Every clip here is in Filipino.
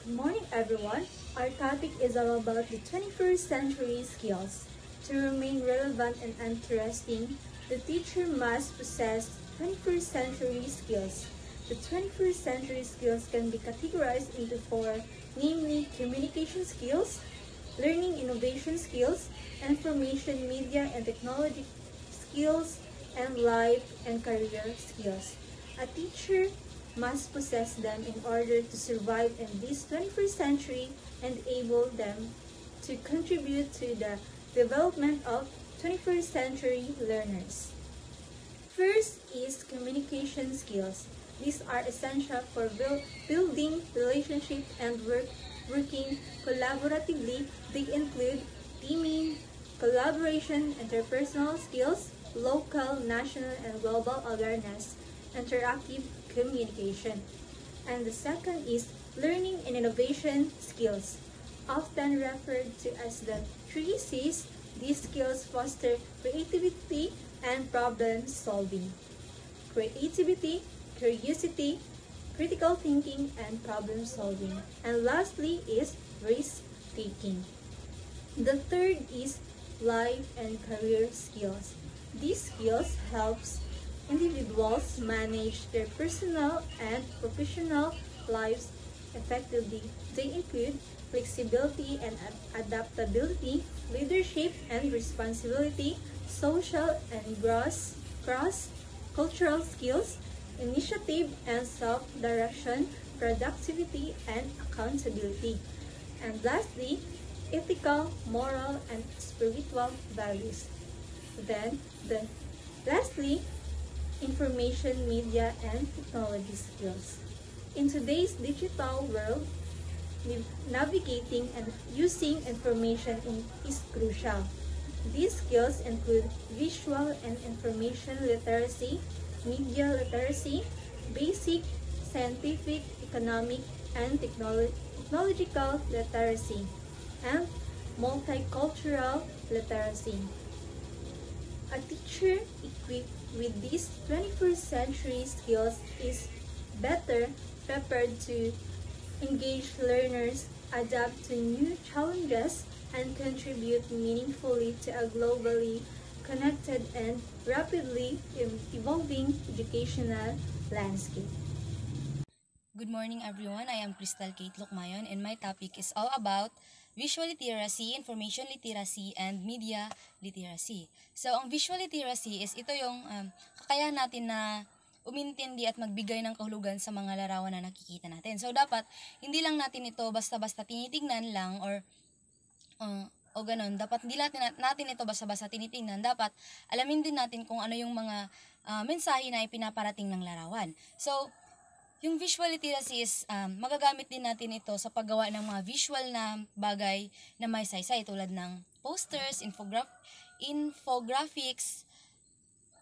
Good morning, everyone. Our topic is all about the 21st century skills. To remain relevant and interesting, the teacher must possess 21st century skills. The 21st century skills can be categorized into four, namely communication skills, learning innovation skills, information media and technology skills, and life and career skills. A teacher must possess them in order to survive in this 21st century and able them to contribute to the development of 21st century learners. First is communication skills. These are essential for building relationships and working collaboratively. They include teaming, collaboration, interpersonal skills, local, national, and global awareness, interactive communication. And the second is learning and innovation skills, often referred to as the 3 C's. These skills foster creativity and problem solving. Creativity, curiosity, critical thinking, and problem solving. And lastly is risk taking. The third is life and career skills. These skills helps individuals manage their personal and professional lives effectively. They include flexibility and adaptability, leadership and responsibility, social and cross-cultural skills, initiative and self-direction, productivity and accountability. And lastly, ethical, moral, and spiritual values. Then, lastly, information, media, and technology skills. In today's digital world, navigating and using information is crucial. These skills include visual and information literacy, media literacy, basic scientific, economic, and technological literacy, and multicultural literacy. A teacher equipped with these 21st century skills is better prepared to engage learners, adapt to new challenges, and contribute meaningfully to a globally connected and rapidly evolving educational landscape. Good morning everyone, I am Crystal Kate Lukmayon and my topic is all about visual literacy, information literacy, and media literacy. So ang visual literacy is ito yung kakayahan natin na umintindi at magbigay ng kahulugan sa mga larawan na nakikita natin. So dapat hindi lang natin ito basta-basta tinitignan lang o ganun. Dapat hindi natin ito basta-basta tinitingnan. Dapat alamin din natin kung ano yung mga mensahe na ipinaparating ng larawan. So yung visual literacy is magagamit din natin ito sa paggawa ng mga visual na bagay na may saysay tulad ng posters, infographics,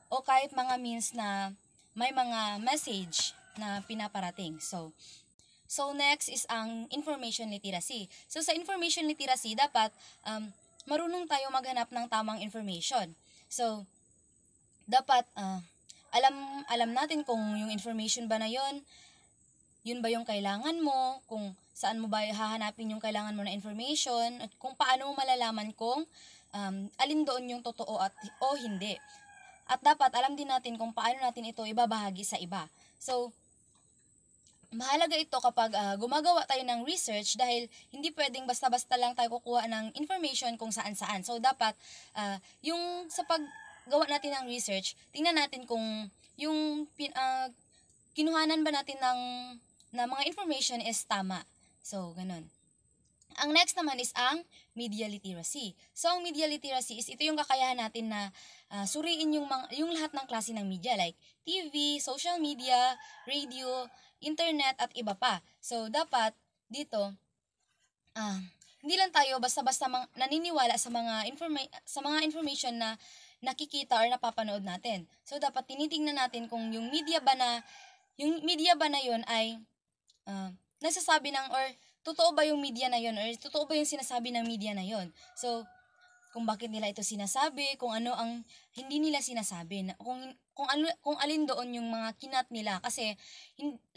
o kahit mga means na may mga message na pinaparating. So next is ang information literacy. So sa information literacy, dapat marunong tayo maghanap ng tamang information. So dapat alam natin kung yung information ba na yun ba yung kailangan mo, kung saan mo ba hahanapin yung kailangan mo na information, at kung paano mo malalaman kung alin doon yung totoo o hindi. At dapat alam din natin kung paano natin ito ibabahagi sa iba. So, mahalaga ito kapag gumagawa tayo ng research dahil hindi pwedeng basta-basta lang tayo kukuha ng information kung saan-saan. So, dapat yung sa paggawa natin ng research, tingnan natin kung yung kinuhanan ba natin na mga information is tama. So, ganun. Ang next naman is ang media literacy. So, ang media literacy is ito yung kakayahan natin na suriin yung lahat ng klase ng media like TV, social media, radio, internet, at iba pa. So, dapat dito, hindi lang tayo basta-basta naniniwala sa mga information na nakikita or napapanood natin. So, dapat tinitingnan natin kung yung media ba na yun ay nagsasabi or totoo ba yung media na yun or totoo ba yung sinasabi ng media na yun. So, kung bakit nila ito sinasabi, kung ano ang hindi nila sinasabi, kung alin doon yung mga kinat nila kasi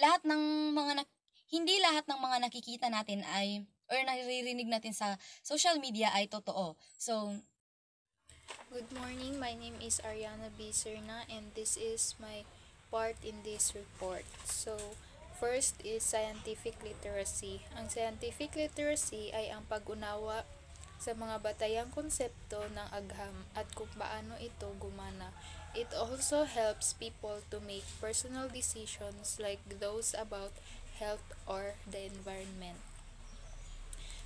lahat ng mga hindi lahat ng mga nakikita natin ay or naririnig natin sa social media ay totoo. So, Good morning, my name is Ariana B. Serna and this is my part in this report. So, first is scientific literacy. Ang scientific literacy ay ang pag-unawa sa mga batayang konsepto ng agham at kung paano ito gumana. It also helps people to make personal decisions like those about health or the environment.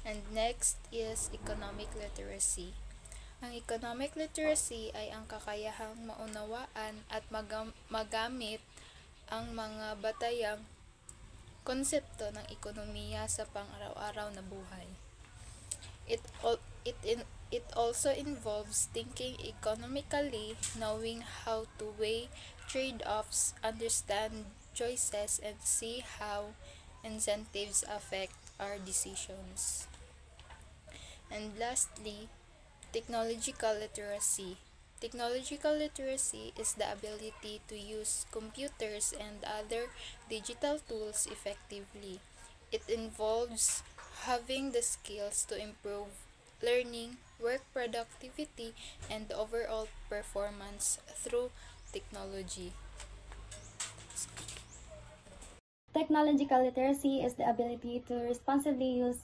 And next is economic literacy. Ang economic literacy ay ang kakayahang maunawaan at magamit ang mga batayang konsepto ng ekonomiya sa pang-araw-araw na buhay. It also involves thinking economically, knowing how to weigh trade-offs, understand choices, and see how incentives affect our decisions. And lastly, technological literacy. Technological literacy is the ability to use computers and other digital tools effectively. It involves having the skills to improve learning, work productivity, and overall performance through technology. Technological literacy is the ability to responsibly use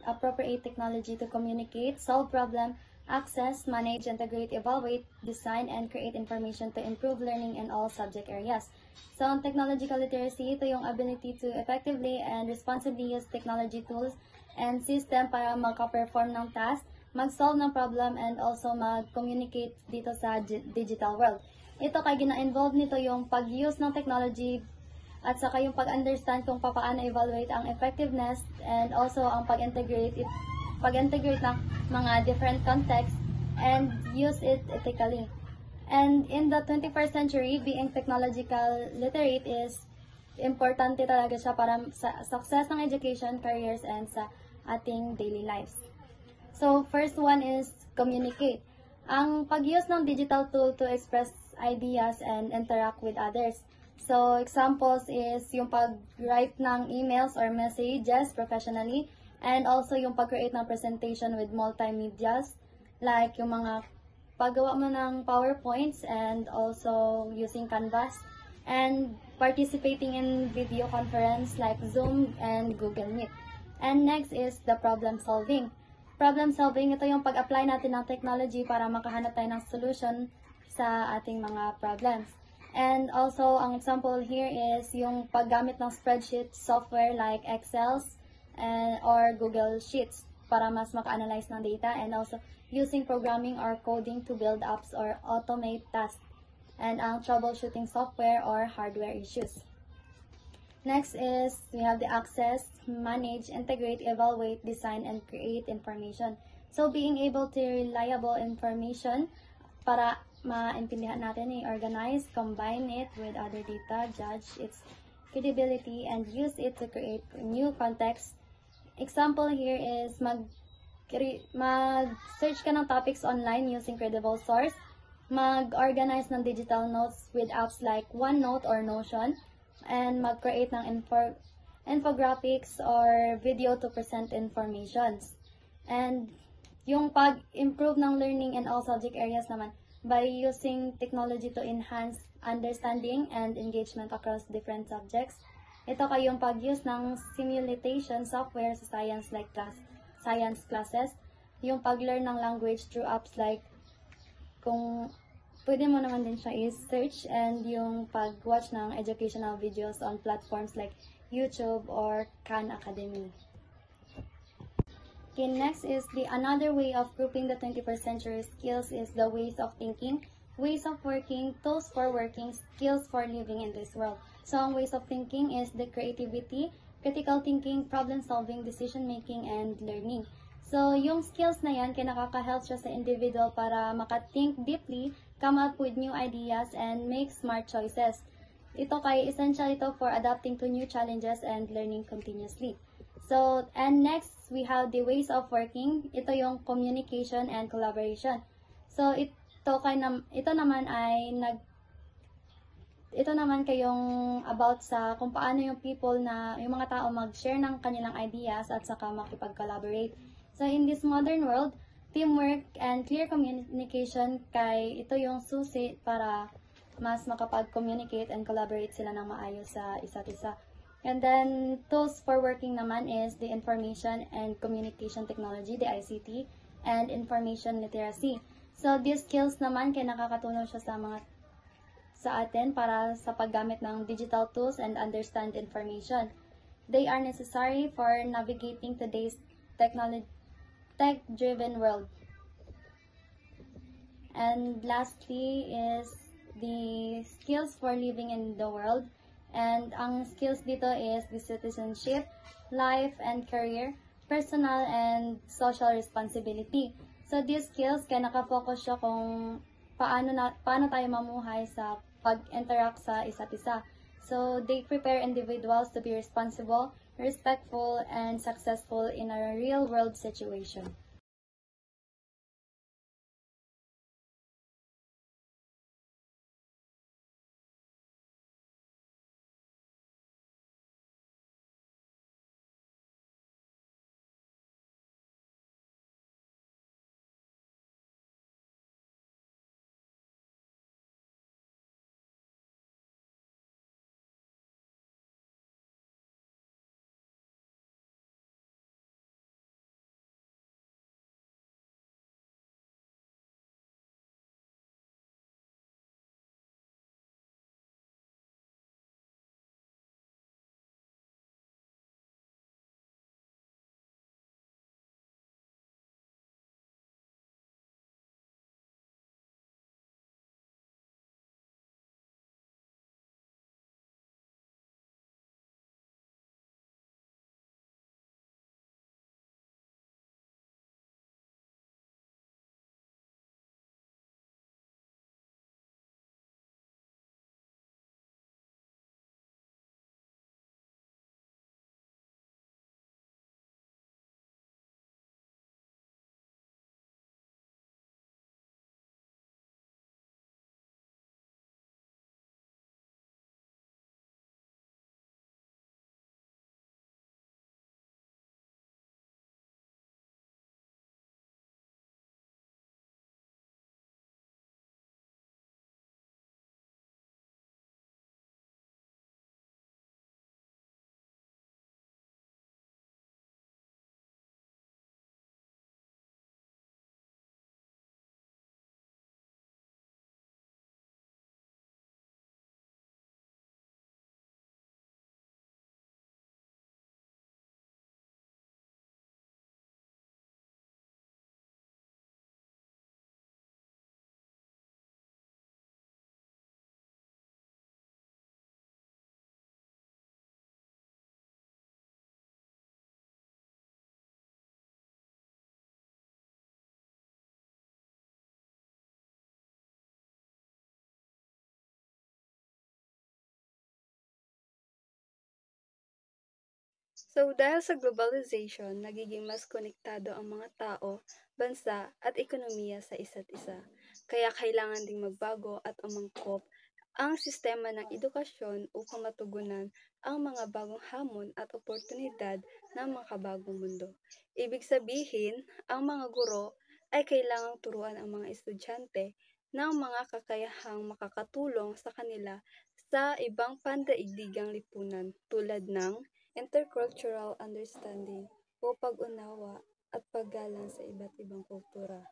appropriate technology to communicate, solve problems, access, manage, integrate, evaluate, design, and create information to improve learning in all subject areas. So, ang technological literacy, ito yung ability to effectively and responsibly use technology tools and system para maka-perform ng task, mag-solve ng problem, and also mag-communicate dito sa digital world. Ito kay gina-involve nito yung pag-use ng technology at saka yung pag-understand kung paano evaluate ang effectiveness and also ang pag-integrate ng mga different contexts and use it ethically. And in the 21st century, being technological literate is importante talaga siya para sa success ng education, careers, and sa ating daily lives. So, first one is communicate. Ang pag-use ng digital tool to express ideas and interact with others. So, examples is yung pag-write ng emails or messages professionally, and also yung pag-create ng presentation with multimedias, like yung mga paggawa mo ng PowerPoints and also using Canvas, and participating in video conference like Zoom and Google Meet. And next is the problem solving. Problem solving, ito yung pag-apply natin ng technology para makahanap tayo ng solution sa ating mga problems. And also, ang example here is yung paggamit ng spreadsheet software like Excel or Google Sheets para mas maka-analyze ng data, and also using programming or coding to build apps or automate tasks, and ang troubleshooting software or hardware issues. Next is we have the access, manage, integrate, evaluate, design, and create information. So, being able to reliable information para maintindihan natin, i-organize, combine it with other data, judge its credibility, and use it to create new context. Example here is mag-search ka ng topics online using credible source, mag-organize ng digital notes with apps like OneNote or Notion, and mag-create ng infographics or video to present informations. And yung pag-improve ng learning in all subject areas naman, by using technology to enhance understanding and engagement across different subjects. Ito kayong pag-use ng simulation software sa science classes, yung pag-learn ng language through apps like, kung pwede mo naman din siya i-search, and yung pag-watch ng educational videos on platforms like YouTube or Khan Academy. Okay, next is another way of grouping the 21st century skills is the ways of thinking, ways of working, tools for working, skills for living in this world. So, ang ways of thinking is the creativity, critical thinking, problem solving, decision making, and learning. So, yung skills na yan, nakaka-help siya sa individual para maka-think deeply, come up with new ideas, and make smart choices. Ito kay essential ito for adapting to new challenges and learning continuously. So, and next, we have the ways of working. Ito yung communication and collaboration. So, ito naman ay ito naman kayong about sa kung paano yung yung mga tao mag-share ng kanilang ideas at saka makipag-collaborate. So in this modern world, teamwork and clear communication ito yung susi para mas makapag-communicate and collaborate sila ng maayos sa isa't isa. And then, tools for working naman is the Information and Communication Technology, the ICT, and Information Literacy. So, these skills naman kaya nakakatulong siya sa atin para sa paggamit ng digital tools and understand information. They are necessary for navigating today's tech-driven world. And lastly is the skills for living in the world. And ang skills dito is the citizenship, life and career, personal and social responsibility. So these skills kaya nakafocus siya kung paano tayo mamuhay sa pag-interact sa isa't isa. So they prepare individuals to be responsible, respectful, and successful in a real-world situation. So, dahil sa globalization, nagiging mas konektado ang mga tao, bansa, at ekonomiya sa isa't isa. Kaya kailangan ding magbago at umangkop ang sistema ng edukasyon upang matugunan ang mga bagong hamon at oportunidad ng makabagong mundo. Ibig sabihin, ang mga guro ay kailangang turuan ang mga estudyante ng mga kakayahang makakatulong sa kanila sa ibang pandaigdigang lipunan tulad ng intercultural understanding o pag-unawa at paggalang sa iba't ibang kultura.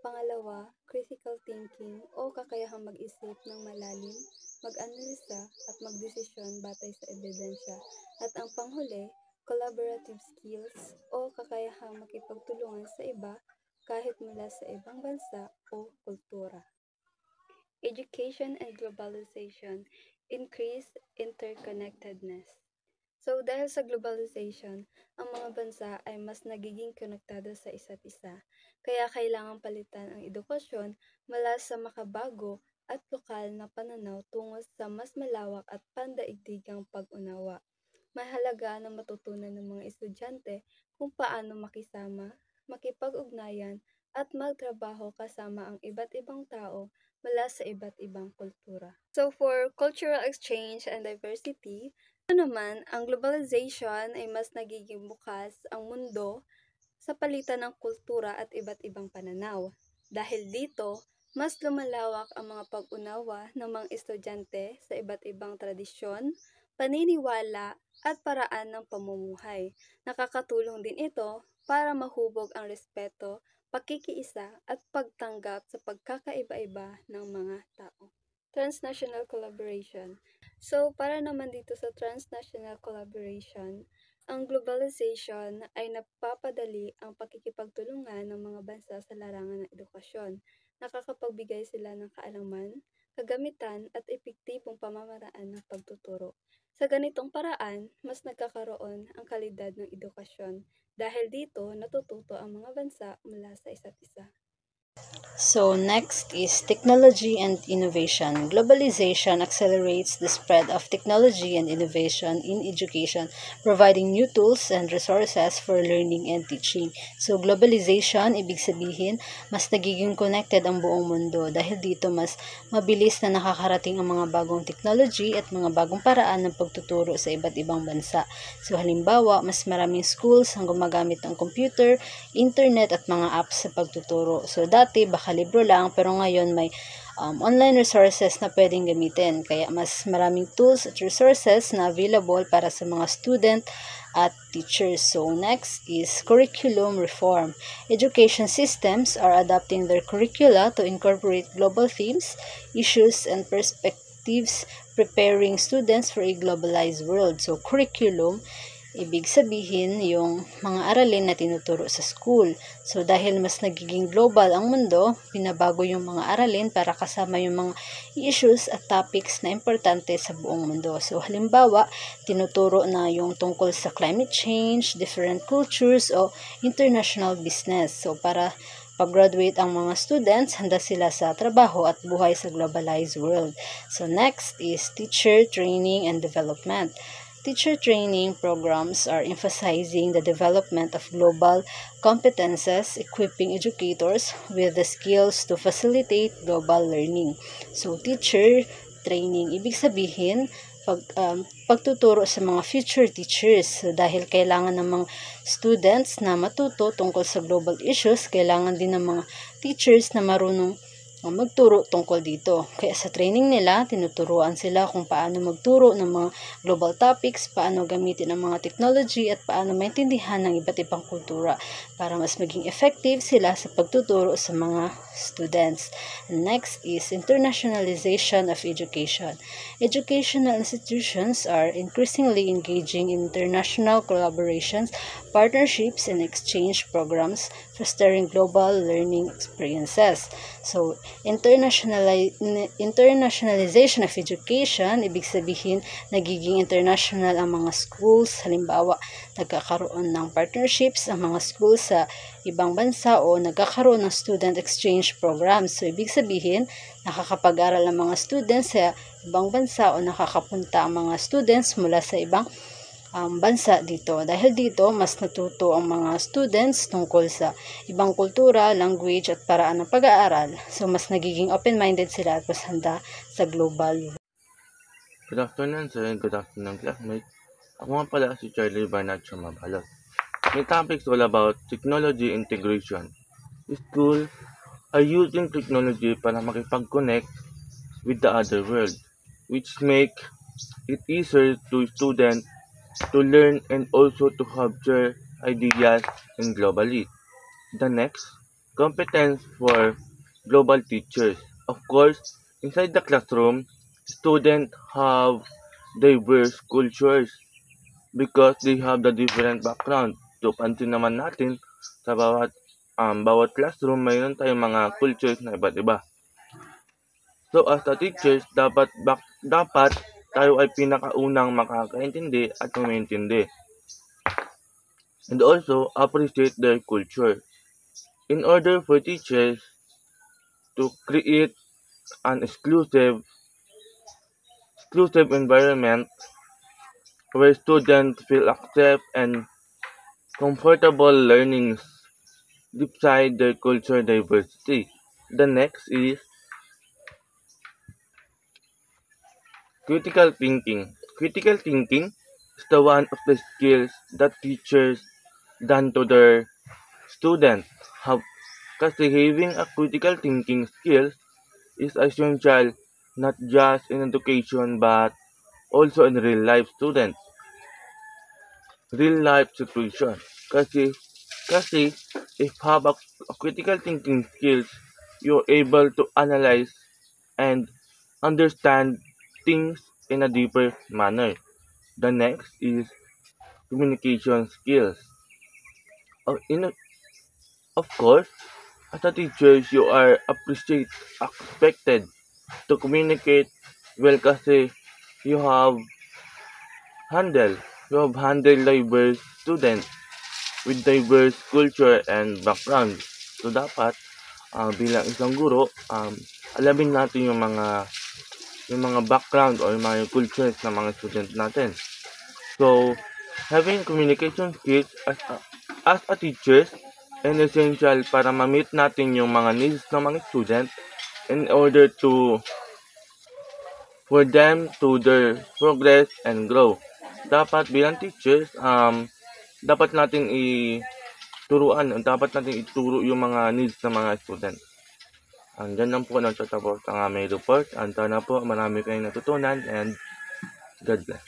Pangalawa, critical thinking o kakayahang mag-isip ng malalim, mag-analisa at magdesisyon batay sa ebidensya. At ang panghuli, collaborative skills o kakayahang makipagtulungan sa iba kahit mula sa ibang bansa o kultura. Education and globalization increase interconnectedness. So, dahil sa globalization, ang mga bansa ay mas nagiging konektado sa isa't isa. Kaya kailangang palitan ang edukasyon mula sa makabago at lokal na pananaw tungo sa mas malawak at pandaigdigang pag-unawa. Mahalaga na matutunan ng mga estudyante kung paano makisama, makipag-ugnayan, at magtrabaho kasama ang iba't ibang tao mula sa iba't ibang kultura. So for cultural exchange and diversity, ito naman, ang globalization ay mas nagiging bukas ang mundo sa palitan ng kultura at iba't ibang pananaw. Dahil dito, mas lumalawak ang mga pag-unawa ng mga estudyante sa iba't ibang tradisyon, paniniwala, at paraan ng pamumuhay. Nakakatulong din ito para mahubog ang respeto, pakikiisa, at pagtanggap sa pagkakaiba-iba ng mga tao. Transnational collaboration. So, para naman dito sa transnational collaboration, ang globalization ay napapadali ang pakikipagtulungan ng mga bansa sa larangan ng edukasyon. Nakakapagbigay sila ng kaalaman, kagamitan at epektibong pamamaraan ng pagtuturo. Sa ganitong paraan, mas nagkakaroon ang kalidad ng edukasyon. Dahil dito, natututo ang mga bansa mula sa isa't isa. So next is technology and innovation. Globalization accelerates the spread of technology and innovation in education, providing new tools and resources for learning and teaching. So globalization, ibig sabihin, mas nagiging connected ang buong mundo dahil dito mas mabilis na nakakarating ang mga bagong technology at mga bagong paraan ng pagtuturo sa iba't ibang bansa. So halimbawa, mas maraming schools ang gumagamit ng computer, internet at mga apps sa pagtuturo. So dati baka libro lang pero ngayon may online resources na pwedeng gamitin. Kaya mas maraming tools at resources na available para sa mga student at teachers. So next is curriculum reform. Education systems are adapting their curricula to incorporate global themes, issues, and perspectives, preparing students for a globalized world. So curriculum, ibig sabihin yung mga aralin na tinuturo sa school. So dahil mas nagiging global ang mundo, pinabago yung mga aralin para kasama yung mga issues at topics na importante sa buong mundo. So halimbawa, tinuturo na yung tungkol sa climate change, different cultures, o international business. So para pag-graduate ang mga students, handa sila sa trabaho at buhay sa globalized world. So next is teacher training and development. Teacher training programs are emphasizing the development of global competences, equipping educators with the skills to facilitate global learning. So, teacher training, ibig sabihin, pagtuturo sa mga future teachers. So, dahil kailangan ng mga students na matuto tungkol sa global issues, kailangan din ng mga teachers na marunong magturo tungkol dito. Kaya sa training nila, tinuturuan sila kung paano magturo ng mga global topics, paano gamitin ang mga technology, at paano maintindihan ng iba't ibang kultura para mas maging effective sila sa pagtuturo sa mga students. Next is internationalization of education. Educational institutions are increasingly engaging in international collaborations, partnerships, and exchange programs, fostering global learning experiences. So, internationalization of education, ibig sabihin, nagiging international ang mga schools. Halimbawa, nagkakaroon ng partnerships ang mga schools sa ibang bansa o nagkakaroon ng student exchange programs. So, ibig sabihin, nakakapag-aral ang mga students sa ibang bansa o nakakapunta ang mga students mula sa ibang bansa dito. Dahil dito, mas natuto ang mga students tungkol sa ibang kultura, language, at paraan ng pag-aaral. So, mas nagiging open-minded sila at mas handa sa global. Good afternoon, sir, and good afternoon, classmates. Ako nga pala si Charlie Barnacho Mabalot. My topic is all about technology integration. Schools are using technology para makipag-connect with the other world, which make it easier to students to learn and also to have their ideas in globally. The next, competence for global teachers. Of course, inside the classroom, students have diverse cultures because they have the different background. So, pansin naman natin sa bawat classroom, mayroon tayong mga cultures na iba't iba. So, as a teachers, dapat tayo ay pinakaunang makakaintindi at umaintindi. And also, appreciate their culture. In order for teachers to create an exclusive environment where students feel accept and comfortable learning beside their culture diversity. The next is Critical thinking. Critical thinking is the one of the skills that teachers done to their students. Kasi having a critical thinking skills is essential not just in education but also in real life real life situation. Kasi if have a critical thinking skills, you're able to analyze and understand things in a deeper manner. The next is communication skills. In of course, as a teacher, you are expected to communicate well kasi you have handled diverse students with diverse culture and background. So dapat bilang isang guro, alamin natin yung mga background or yung mga cultures ng mga student natin. So having communication skills as a teacher is essential para ma-meet natin yung mga needs ng mga student in order for them to their progress and grow. Dapat bilang teachers, dapat natin ituro yung mga needs ng mga student. Dyan lang po nagtatapos ang aming report. Sana po marami kayong natutunan and God bless.